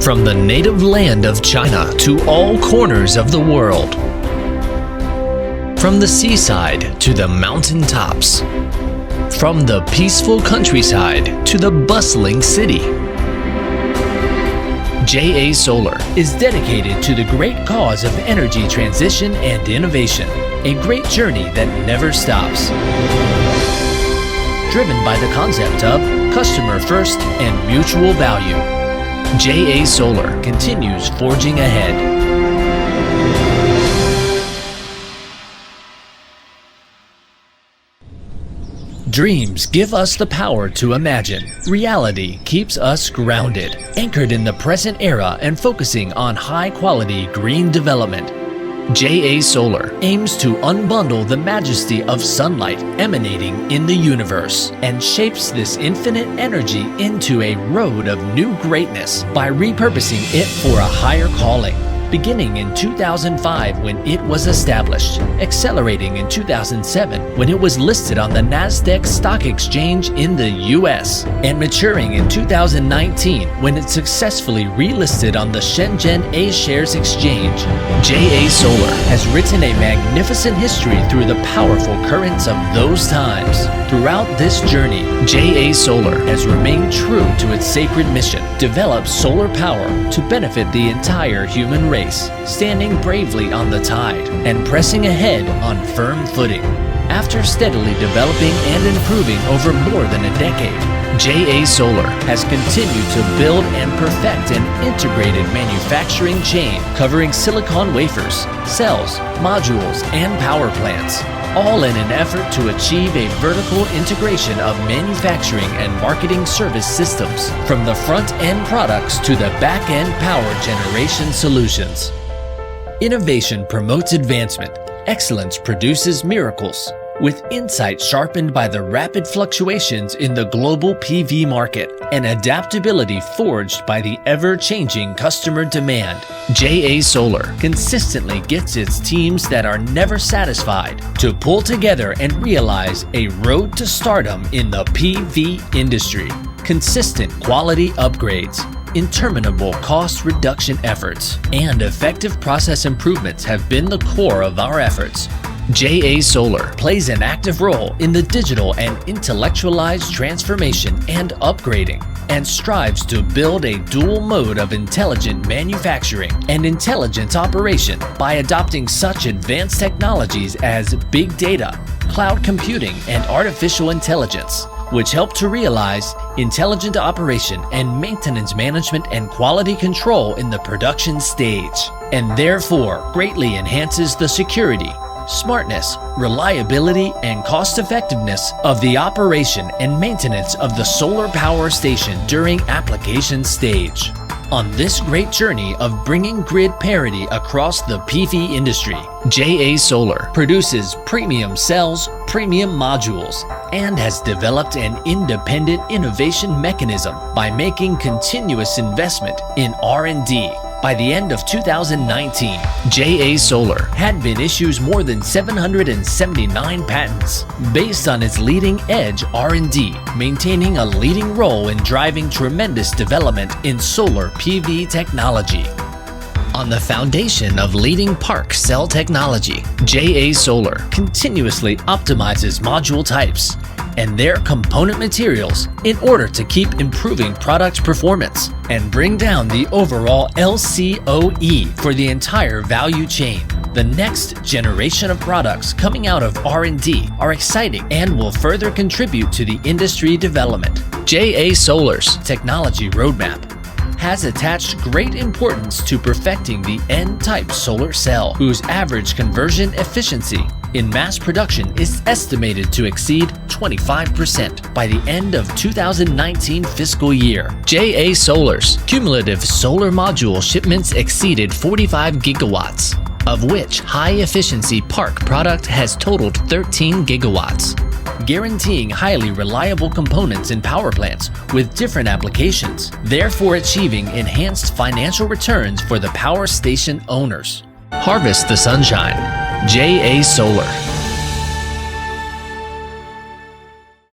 From the native land of China to all corners of the world. From the seaside to the mountain tops. From the peaceful countryside to the bustling city. JA Solar is dedicated to the great cause of energy transition and innovation, a great journey that never stops. Driven by the concept of customer first and mutual value, JA Solar continues forging ahead. Dreams give us the power to imagine. Reality keeps us grounded, anchored in the present era and focusing on high-quality green development. JA Solar aims to unbundle the majesty of sunlight emanating in the universe and shapes this infinite energy into a road of new greatness by repurposing it for a higher calling. Beginning in 2005 when it was established, accelerating in 2007 when it was listed on the Nasdaq Stock Exchange in the US, and maturing in 2019 when it successfully relisted on the Shenzhen A-Shares Exchange. JA Solar has written a magnificent history through the powerful currents of those times. Throughout this journey, JA Solar has remained true to its sacred mission: develop solar power to benefit the entire human race. Standing bravely on the tide and pressing ahead on firm footing. After steadily developing and improving over more than a decade, JA Solar has continued to build and perfect an integrated manufacturing chain covering silicon wafers, cells, modules, and power plants, all in an effort to achieve a vertical integration of manufacturing and marketing service systems, from the front-end products to the back-end power generation solutions. Innovation promotes advancement. Excellence produces miracles. With insight sharpened by the rapid fluctuations in the global PV market and adaptability forged by the ever-changing customer demand, JA Solar consistently gets its teams that are never satisfied to pull together and realize a road to stardom in the PV industry. Consistent quality upgrades, interminable cost reduction efforts, and effective process improvements have been the core of our efforts. JA Solar plays an active role in the digital and intellectualized transformation and upgrading, and strives to build a dual mode of intelligent manufacturing and intelligent operation by adopting such advanced technologies as big data, cloud computing, and artificial intelligence, which help to realize intelligent operation and maintenance management and quality control in the production stage, and therefore greatly enhances the security, smartness, reliability, and cost-effectiveness of the operation and maintenance of the solar power station during application stage. On this great journey of bringing grid parity across the PV industry, JA Solar produces premium cells, premium modules, and has developed an independent innovation mechanism by making continuous investment in R&D. By the end of 2019, JA Solar had been issued more than 779 patents based on its leading-edge R&D, maintaining a leading role in driving tremendous development in solar PV technology. On the foundation of leading PARC cell technology, JA Solar continuously optimizes module types and their component materials in order to keep improving product performance and bring down the overall LCOE for the entire value chain. The next generation of products coming out of R&D are exciting and will further contribute to the industry development. JA Solar's technology roadmap has attached great importance to perfecting the N-type solar cell, whose average conversion efficiency in mass production is estimated to exceed 25% by the end of 2019 fiscal year. JA Solar's cumulative solar module shipments exceeded 45 gigawatts, of which high-efficiency PARC product has totaled 13 gigawatts, guaranteeing highly reliable components in power plants with different applications, therefore achieving enhanced financial returns for the power station owners. Harvest the sunshine. JA Solar.